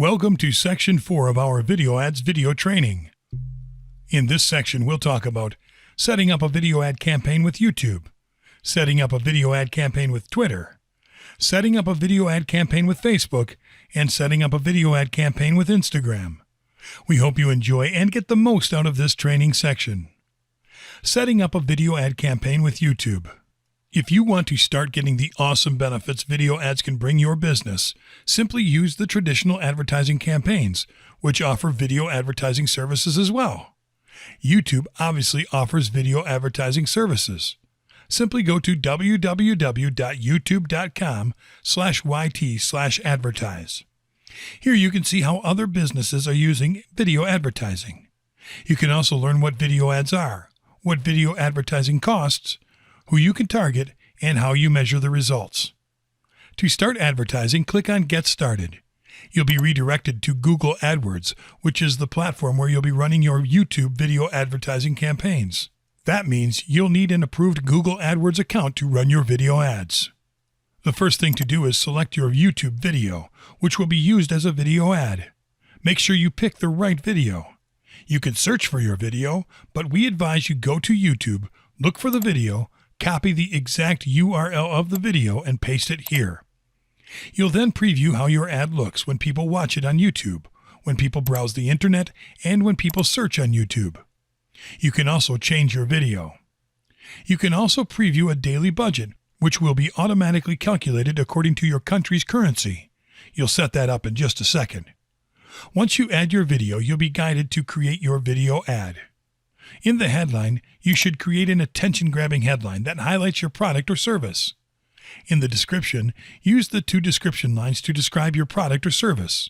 Welcome to Section 4 of our Video Ads video training. In this section, we'll talk about setting up a video ad campaign with YouTube, setting up a video ad campaign with Twitter, setting up a video ad campaign with Facebook, and setting up a video ad campaign with Instagram. We hope you enjoy and get the most out of this training section. Setting up a video ad campaign with YouTube. If you want to start getting the awesome benefits video ads can bring your business, simply use the traditional advertising campaigns, which offer video advertising services as well. YouTube obviously offers video advertising services. Simply go to www.youtube.com/yt/advertise. Here you can see how other businesses are using video advertising. You can also learn what video ads are, what video advertising costs, who you can target, and how you measure the results. To start advertising, click on Get Started. You'll be redirected to Google AdWords, which is the platform where you'll be running your YouTube video advertising campaigns. That means you'll need an approved Google AdWords account to run your video ads. The first thing to do is select your YouTube video, which will be used as a video ad. Make sure you pick the right video. You can search for your video, but we advise you go to YouTube, look for the video, copy the exact URL of the video, and paste it here. You'll then preview how your ad looks when people watch it on YouTube, when people browse the internet, and when people search on YouTube. You can also change your video. You can also preview a daily budget, which will be automatically calculated according to your country's currency. You'll set that up in just a second. Once you add your video, you'll be guided to create your video ad. In the headline, you should create an attention-grabbing headline that highlights your product or service. In the description, use the two description lines to describe your product or service.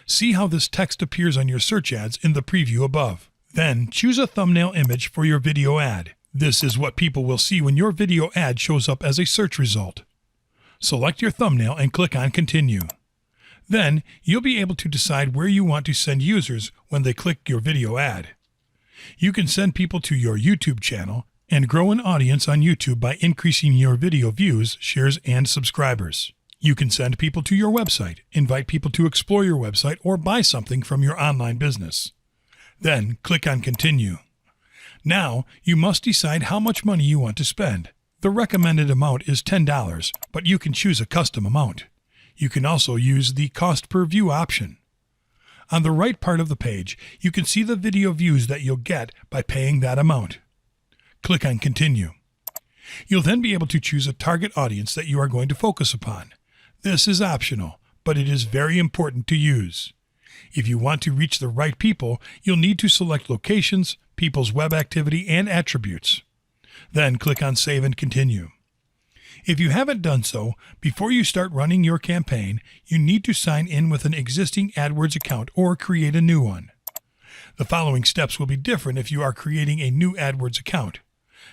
See how this text appears on your search ads in the preview above. Then, choose a thumbnail image for your video ad. This is what people will see when your video ad shows up as a search result. Select your thumbnail and click on Continue. Then, you'll be able to decide where you want to send users when they click your video ad. You can send people to your YouTube channel and grow an audience on YouTube by increasing your video views, shares, and subscribers. You can send people to your website, invite people to explore your website, or buy something from your online business. Then, click on Continue. Now, you must decide how much money you want to spend. The recommended amount is $10, but you can choose a custom amount. You can also use the cost per view option. On the right part of the page, you can see the video views that you'll get by paying that amount. Click on Continue. You'll then be able to choose a target audience that you are going to focus upon. This is optional, but it is very important to use. If you want to reach the right people, you'll need to select locations, people's web activity, and attributes. Then click on Save and Continue. If you haven't done so, before you start running your campaign, you need to sign in with an existing AdWords account or create a new one. The following steps will be different if you are creating a new AdWords account.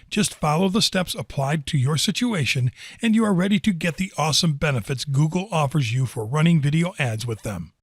Just follow the steps applied to your situation, and you are ready to get the awesome benefits Google offers you for running video ads with them.